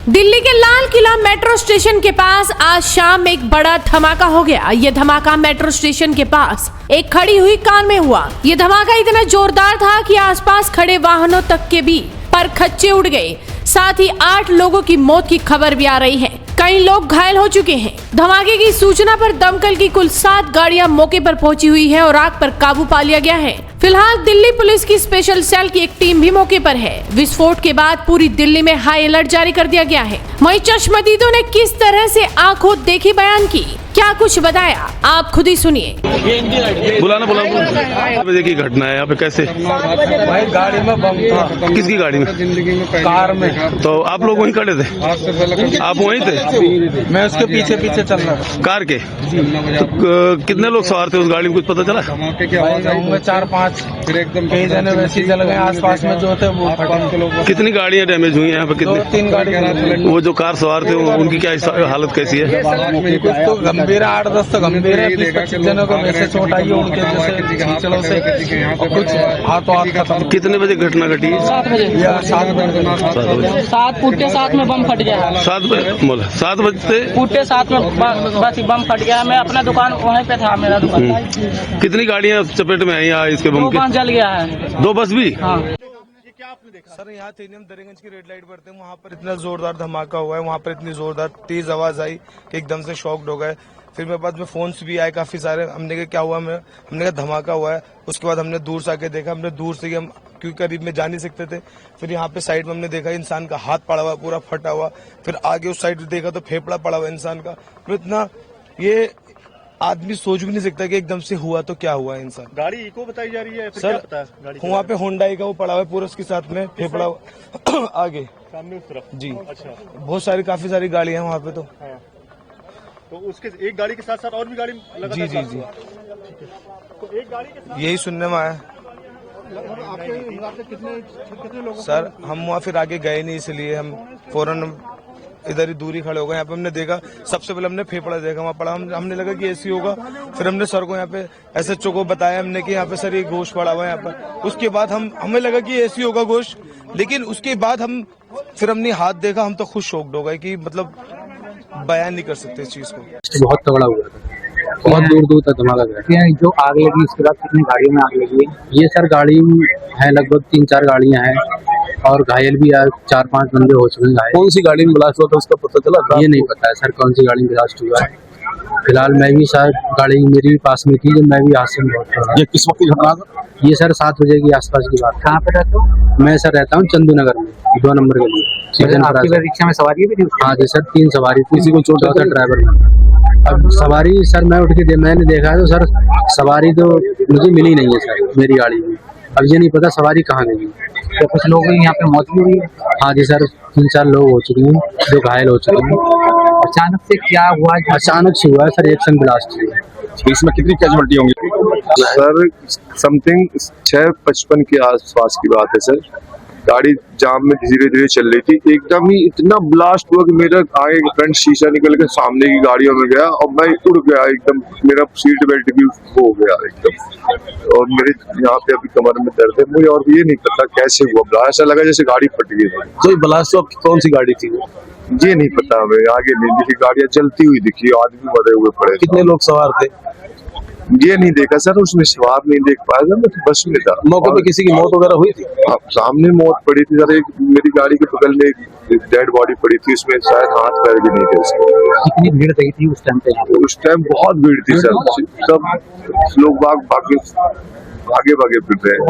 दिल्ली के Lal Qila metro station के पास आज शाम एक बड़ा धमाका हो गया। ये धमाका मेट्रो स्टेशन के पास एक खड़ी हुई कार में हुआ। ये धमाका इतना जोरदार था कि आसपास खड़े वाहनों तक के भी पर खच्चे उड़ गए। साथ ही 8 लोगों की मौत की खबर भी आ रही है। कई लोग घायल हो चुके हैं। धमाके की सूचना पर दमकल की कुल 7 गाड़ियां मौके पर पहुंची हुई है और आग पर काबू पा लिया गया है। फिलहाल दिल्ली पुलिस की स्पेशल सेल की एक टीम भी मौके पर है। विस्फोट के बाद पूरी दिल्ली में हाई अलर्ट जारी कर दिया गया है। वहीं चश्मदीदों ने किस तरह से आंखों देखी बयान की, क्या कुछ बताया, आप खुद ही सुनिए। बुलाना बजे की घटना है यहाँ पे, कैसे? भाई गाड़ी में बम था। किसकी गाड़ी में? कार में। तो आप लोग वहीं खड़े थे? आप वहीं थे? मैं उसके पीछे पीछे चल रहा था। कार के? तो कितने लोग सवार थे उस गाड़ी में, कुछ पता चला? भाई 4-5 कई जने वैसे जल गए। आसपास में जो थे वो फटे। कितनी गाड़ियाँ डैमेज हुई हैं यहाँ पे? कितनी? 2-3 गाड़ी। वो जो कार सवार थे उनकी क्या हालत कैसी है? कुछ तो गंभीर, 8-10 तो गंभीर है। 20-25 जनों को वैसे चोट आई है उनके जैसे चलो से, कुछ हाथों हाथ खत्म। कितने बजे घटना घटी? 7 बजे। 7 बजे। 7 फुटे 7 में बम फट गया। 7 बजते फुटे 7 में बस बम फट गया। मैं अपना दुकान वहीं पे था, मेरा दुकान। कितनी गाड़ियाँ चपेट में आई यहाँ इसके बम 2 के? बस जल गया है। 2 बस भी? हाँ। सर यहाँ थे हम दरियागंज की रेड लाइट पर थे। वहाँ पर इतना जोरदार धमाका हुआ है, वहाँ पर इतनी जोरदार तेज आवाज आई कि एकदम से शॉक्ड हो गए। फिर मेरे पास में फोन्स भी आए काफी सारे। हमने कहा क्या हुआ, हमने कहा धमाका हुआ है। उसके बाद हमने दूर से आके देखा। हमने दूर से हम क्योंकि करीब में जा नहीं सकते थे। फिर यहाँ पे साइड में हमने देखा इंसान का हाथ पड़ा हुआ, पूरा फटा हुआ। फिर आगे उस साइड देखा तो फेफड़ा पड़ा हुआ इंसान का। तो इतना ये आदमी सोच भी नहीं सकता कि एकदम से हुआ तो क्या हुआ इंसान। गाड़ी इको बताई जा रही है फिर सर क्या पता है गाड़ी वहाँ पे होंडाई का वो पड़ा हुआ है पूरा, उसके साथ में फेफड़ा आगे सामने उस तरफ? जी। अच्छा, बहुत सारी काफी सारी गाड़ियां हैं वहाँ पे। तो हाँ। तो उसके एक गाड़ी के साथ साथ और भी गाड़ी लगातार? जी जी जी, तो एक गाड़ी के साथ यही सुनने में आया। आपके कितने लोग? सर हम वहाँ फिर आगे गए नहीं, इसलिए हम फौरन इधर ही दूरी खड़े हो गए। यहाँ पे हमने देखा, सबसे पहले हमने फेफड़ा देखा वहाँ पड़ा। हमने लगा कि ऐसी होगा। फिर हमने सर को यहाँ पे SHO को बताया हमने कि यहाँ पे सर ये गोश्त पड़ा हुआ है यहाँ पर। उसके बाद हमें लगा कि ऐसी होगा गोश्त, लेकिन उसके बाद फिर हमने हाथ देखा। हम तो खुद शॉक्ड हो गए कि मतलब बयान नहीं कर सकते इस चीज को। बहुत तगड़ा हुआ था, बहुत दूर दूर तक धमाका गया। जो आग लगी उसके बाद कितनी गाड़ियों में आग लगी है? ये सर गाड़ी है लगभग 3-4 गाड़ियां हैं और घायल भी 4-5 बंदे हो चुके हैं। कौन सी गाड़ी में ब्लास्ट हुआ था उसका पता चला? ये नहीं पता है सर कौन सी गाड़ी में ब्लास्ट हुआ है। फिलहाल मैं भी सर गाड़ी मेरी भी पास में थी जब मैं भी हादसे में बहुत। ये किस वक्त की घटना था? ये सर 7 बजे के आसपास की बात। कहाँ पे रहते हो? मैं सर रहता हूँ चंदू नगर में, 2 नंबर के लिए। आपकी रिक्शा में सवारी भी थी? हाँ जी सर, 3 सवारी। किसी को चोट था ड्राइवर में। अब सवारी सर मैं उठ के मैंने देखा तो सर सवारी तो मुझे मिली नहीं है सर मेरी गाड़ी में। अब ये नहीं पता सवारी कहाँ गई। तो कुछ लोग यहाँ पे मौत भी हुई है? हाँ जी सर, 3-4 लोग हो चुके हैं जो घायल हो चुके हैं। अचानक से क्या हुआ? अचानक से हुआ है सर, एक्शन ब्लास्ट हुआ। इसमें कितनी कैजुअल्टी होंगी? सर समथिंग 6:55 के आसपास की बात है सर। गाड़ी जाम में धीरे धीरे चल रही थी, एकदम ही इतना ब्लास्ट हुआ कि मेरा आगे फ्रंट शीशा निकल के सामने की गाड़ियों में गया और मैं उड़ गया एकदम। मेरा सीट बेल्ट भी हो गया एकदम और मेरे यहाँ पे अभी कमर में दर्द है। मुझे और ये नहीं पता कैसे हुआ ब्लास्ट, ऐसा लगा जैसे गाड़ी फट गई। तो ब्लास्ट कौन सी गाड़ी थी? ये नहीं पता हमें, आगे नहीं दिखी, गाड़ियाँ जलती हुई दिखी, आदमी मरे हुए पड़े। कितने लोग सवार थे? ये नहीं देखा सर, उसमें सवार नहीं देख पाया था, मैं बस में था। मौके पे किसी की मौत वगैरह हुई थी? सामने मौत पड़ी थी सर। एक मेरी गाड़ी के बगल में एक डेड बॉडी पड़ी थी, उसमें शायद हाथ पैर भी नहीं थे उसके। कितनी भीड़ रही थी उस टाइम पे? उस टाइम बहुत भीड़ थी सर, सब लोग भागे फिर रहे हैं।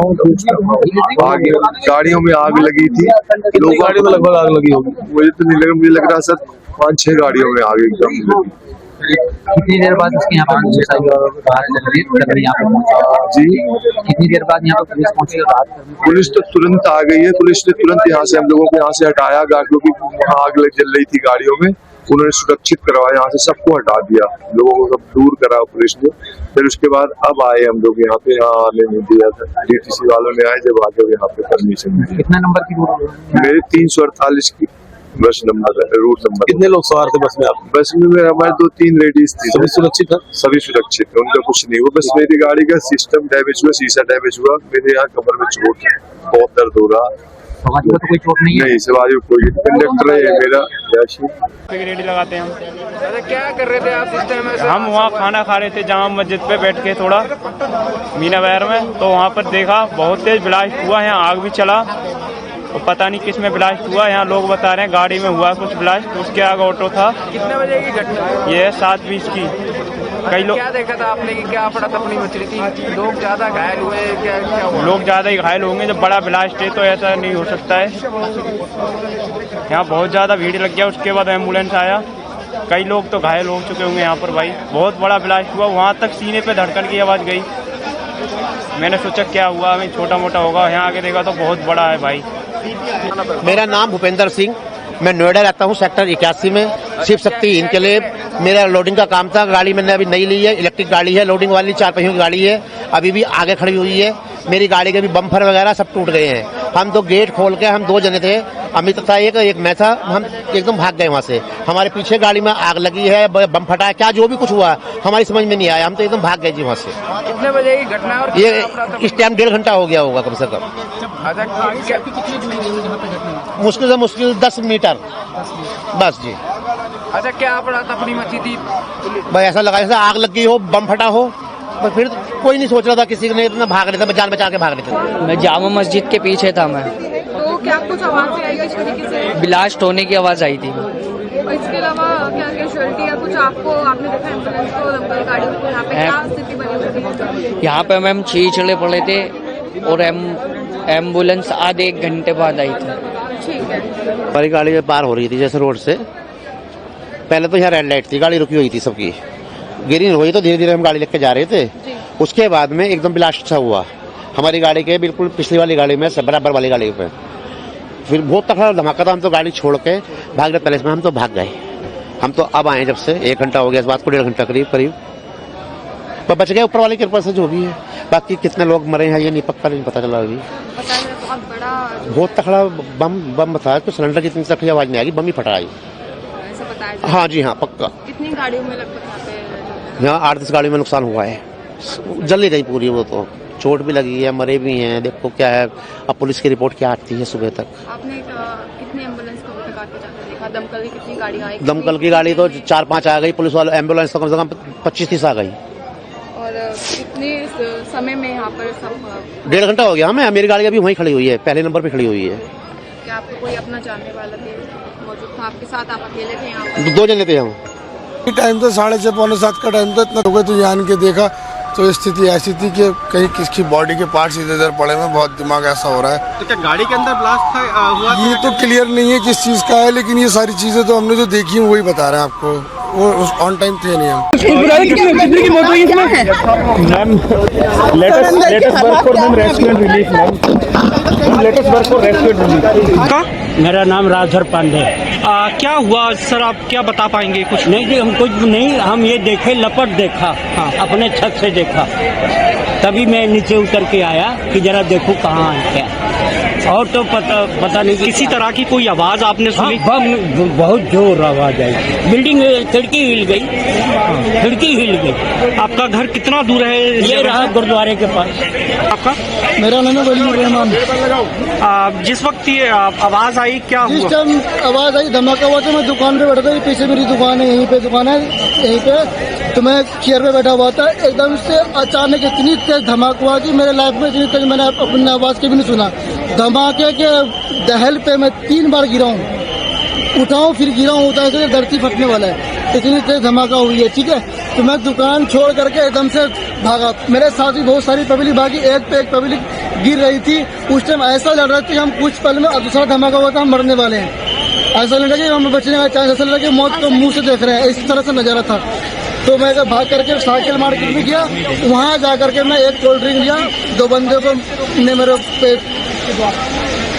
आगे गाड़ियों में आग लगी थी। लोग गाड़ी में लगभग आग लगी होगी? मुझे तो नहीं लगा, मुझे लग रहा सर 5-6 गाड़ियों में आग एकदम लगी। कितनी देर बाद इसके यहाँ पर पुलिस आई और यहाँ पे जी कितनी देर बाद यहाँ पर पुलिस पहुंची और राहत करने? पुलिस तो तुरंत आ गई है। पुलिस ने तुरंत यहाँ से हम लोगों को यहाँ से हटाया, क्योंकि वहाँ आग जल रही थी गाड़ियों में। उन्होंने सुरक्षित करवाया, यहाँ से सबको हटा दिया, लोगों को सब दूर करा पुलिस ने। फिर उसके बाद अब आए हम लोग यहाँ पे, यहाँ आने नहीं दिया था। DTC वालों ने आए जब आगे यहाँ पे परमिशन दी। कितना नंबर की रूट? मेरे 348 की बस नंबर है, रूट नंबर। कितने लोग सवार थे बस में? आप बस में हमारे 2-3 लेडीज थी। सभी सुरक्षित है? सभी सुरक्षित है, उनका कुछ नहीं हुआ। बस मेरी गाड़ी का सिस्टम डैमेज हुआ, शीशा डैमेज हुआ। मेरे यहाँ कमर में चोट है, बहुत दर्द हो रहा। सवारी को तो कोई चोट नहीं है? नहीं, सवारी को कोई, कंडक्टर है मेरा रेडी लगाते हैं हम। क्या कर रहे थे आप इस टाइम? हम वहाँ खाना खा रहे थे जामा मस्जिद पे बैठ के थोड़ा मीना बाजार में, तो वहाँ पर देखा बहुत तेज ब्लास्ट हुआ, यहाँ आग भी चला और पता नहीं किस में ब्लास्ट हुआ। यहाँ लोग बता रहे हैं गाड़ी में हुआ कुछ ब्लास्ट, उसके आगे ऑटो था। कितने बजे की घटना है? ये 7:20 की। कई लोग क्या देखा था आपने कि क्या पड़ा तपनी मच रही थी? लोग ज्यादा घायल हुए? क्या क्या हुआ? लोग ज़्यादा ही घायल होंगे, जब बड़ा ब्लास्ट है तो ऐसा नहीं हो सकता है। यहाँ बहुत ज़्यादा भीड़ लग गया, उसके बाद एम्बुलेंस आया, कई लोग तो घायल हो चुके होंगे यहाँ पर। भाई बहुत बड़ा ब्लास्ट हुआ, वहाँ तक सीने पे धड़कन की आवाज़ गई। मैंने सोचा क्या हुआ, हमें छोटा मोटा होगा, यहाँ आके देखा तो बहुत बड़ा है भाई। मेरा नाम भूपेंद्र सिंह, मैं नोएडा रहता हूँ, सेक्टर 81 में। शिव शक्ति इनके लिए मेरा लोडिंग का काम था। गाड़ी मैंने अभी नई ली है, इलेक्ट्रिक गाड़ी है, लोडिंग वाली 4 पहियों की गाड़ी है, अभी भी आगे खड़ी हुई है। मेरी गाड़ी के भी बम्पर वगैरह सब टूट गए हैं। हम तो गेट खोल के, हम 2 जने थे, अमित था एक मैं था, हम एकदम भाग गए वहाँ से। हमारे पीछे गाड़ी में आग लगी है, बम फटा है, क्या जो भी कुछ हुआ हमारी समझ में नहीं आया, हम तो एकदम भाग गए जी वहाँ से। कितने बजे की घटना है? और ये इस टाइम 1.5 घंटा हो गया होगा कम से कम। मुश्किल से मुश्किल 10 मीटर बस जी। अच्छा, क्या पड़ा तपनी मची थी? भाई ऐसा लगा जैसे आग लग गई हो, बम फटा हो, पर फिर कोई नहीं सोच रहा था, किसी ने इतना भाग रहे थे, जान बचा के भाग रहे थे। मैं जामा मस्जिद के पीछे था मैं, तो क्या कुछ आवाज आई इस तरीके से? ब्लास्ट होने की आवाज आई थी। और इसके अलावा क्या कैजुअलिटी या कुछ आपने देखा एम्बुलेंस को, दमकल गाड़ी को, यहाँ पे क्या स्थिति बनी हुई थी? यहाँ पे मैम छीछड़े पड़े थे और एम्बुलेंस आधे 1 घंटे बाद आई थी। ठीक है। हमारी गाड़ी में पार हो रही थी जैसे रोड से, पहले तो यहाँ रेड लाइट थी, गाड़ी रुकी हुई थी सबकी, ग्रीन हुई तो धीरे धीरे हम गाड़ी लेके जा रहे थे। उसके बाद में एकदम ब्लास्ट सा हुआ हमारी गाड़ी के बिल्कुल पिछली वाली गाड़ी में, बराबर वाली गाड़ी पे। फिर बहुत तगड़ा धमाका था, हम तो गाड़ी छोड़ के भाग रहे, पहले में हम तो भाग गए। हम तो अब आए जब से 1 घंटा हो गया, इस बात को 1.5 घंटा करीब पर बच गए ऊपर वाली कृपा से, जो भी है। बाकी कितने लोग मरे हैं ये नहीं पक्का नहीं पता चला अभी। बहुत तगड़ा बम बताया, तो सिलेंडर की इतनी तकड़ी आवाज नहीं आएगी, बम ही फटा आई। हाँ जी हाँ पक्का। कितनी गाड़ियों में लगभग यहाँ 8-10 गाड़ियों में नुकसान हुआ है, जल्दी गई पूरी, वो तो चोट भी लगी है, मरे भी हैं। देखो क्या है, अब पुलिस की रिपोर्ट क्या आती है सुबह तक। आपने कितनी एम्बुलेंस को आके जाकर देखा? दमकल की कितनी गाड़ी आई? दमकल की गाड़ी तो 4-5 आ गई, पुलिस वाले एम्बुलेंस तो कम से कम 25-30 आ गई। और कितने समय में यहाँ पर सब? 1.5 घंटा हो गया हमें, मेरी गाड़ी अभी वहीं खड़ी हुई है, पहले नंबर पे खड़ी हुई है। क्या आपको कोई अपना जानने वाला थे मौजूद था आपके साथ? आप अकेले थे यहाँ पर? 2 जने थे हम। टाइम तो 6:30-7 का टाइम था, इतना हो गया तो ये आन के देखा तो स्थिति ऐसी थी कि कहीं किसकी बॉडी के पार्ट्स इधर उधर पड़े हुए, बहुत दिमाग ऐसा हो रहा है। तो क्या गाड़ी के अंदर ब्लास्ट हुआ? ये तो क्लियर नहीं है किस चीज का है, लेकिन ये सारी चीजें तो हमने जो देखी है वही बता रहे हैं आपको, वो ऑन टाइम थे नहीं हम। मेरा नाम राजधर पांडे। क्या हुआ सर, आप क्या बता पाएंगे? कुछ नहीं जी, हम कुछ नहीं, हम ये देखे, लपट देखा, हाँ अपने छत से देखा, तभी मैं नीचे उतर के आया कि जरा देखूं कहाँ है क्या, और तो पता नहीं किसी तरह की कोई आवाज आपने सुनी? बम बहुत जोर आवाज आई, बिल्डिंग खिड़की हिल गई, खिड़की हिल गई। आपका घर कितना दूर है? ये रहा गुरुद्वारे के पास। आपका? मेरा नाम है वली रहमान। जिस वक्त ये आवाज आई क्या हुआ? जिस टाइम आवाज आई धमाका हुआ तो मैं दुकान पे बैठा था, पीछे मेरी दुकान है, यहीं पे दुकान है, यहीं पे तो मैं चेयर पे बैठा हुआ था। एकदम से अचानक इतनी तेज धमाका हुआ कि मेरे लाइफ में इतनी तेज मैंने अपनी आवाज के भी नहीं सुना। धमाके के दहल पे मैं 3 बार गिरा हूँ, उठाऊं फिर गिरा हूँ, उठा के धरती फटने वाला है, इतनी तेज धमाका हुई है। ठीक है, तो मैं दुकान छोड़ करके एकदम से भागा, मेरे साथ भी बहुत सारी पब्लिक भागी, एक पे एक पब्लिक गिर रही थी। उस टाइम ऐसा लग रहा था कि हम कुछ पल में, दूसरा धमाका हुआ था हम मरने वाले हैं, ऐसा लग रहा कि हम बचने का चांस, ऐसा लग रहा कि मौत को मुंह से देख रहे हैं, इस तरह से नजारा था। तो मैं भाग करके साइकिल मार्केट में गया, वहाँ जा करके मैं एक कोल्ड ड्रिंक लिया, 2 बंदे को ने मेरे पे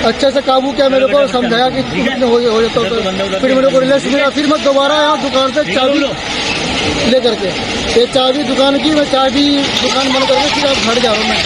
अच्छे से काबू किया, मेरे को समझाया कि हो जाता, तो फिर मेरे को रिलैक्स मिला। फिर मैं दोबारा आया दुकान से चाबी ले करके, ये चाबी दुकान की, मैं चाबी दुकान बंद करके फिर अब घर जा रहा हूँ मैं।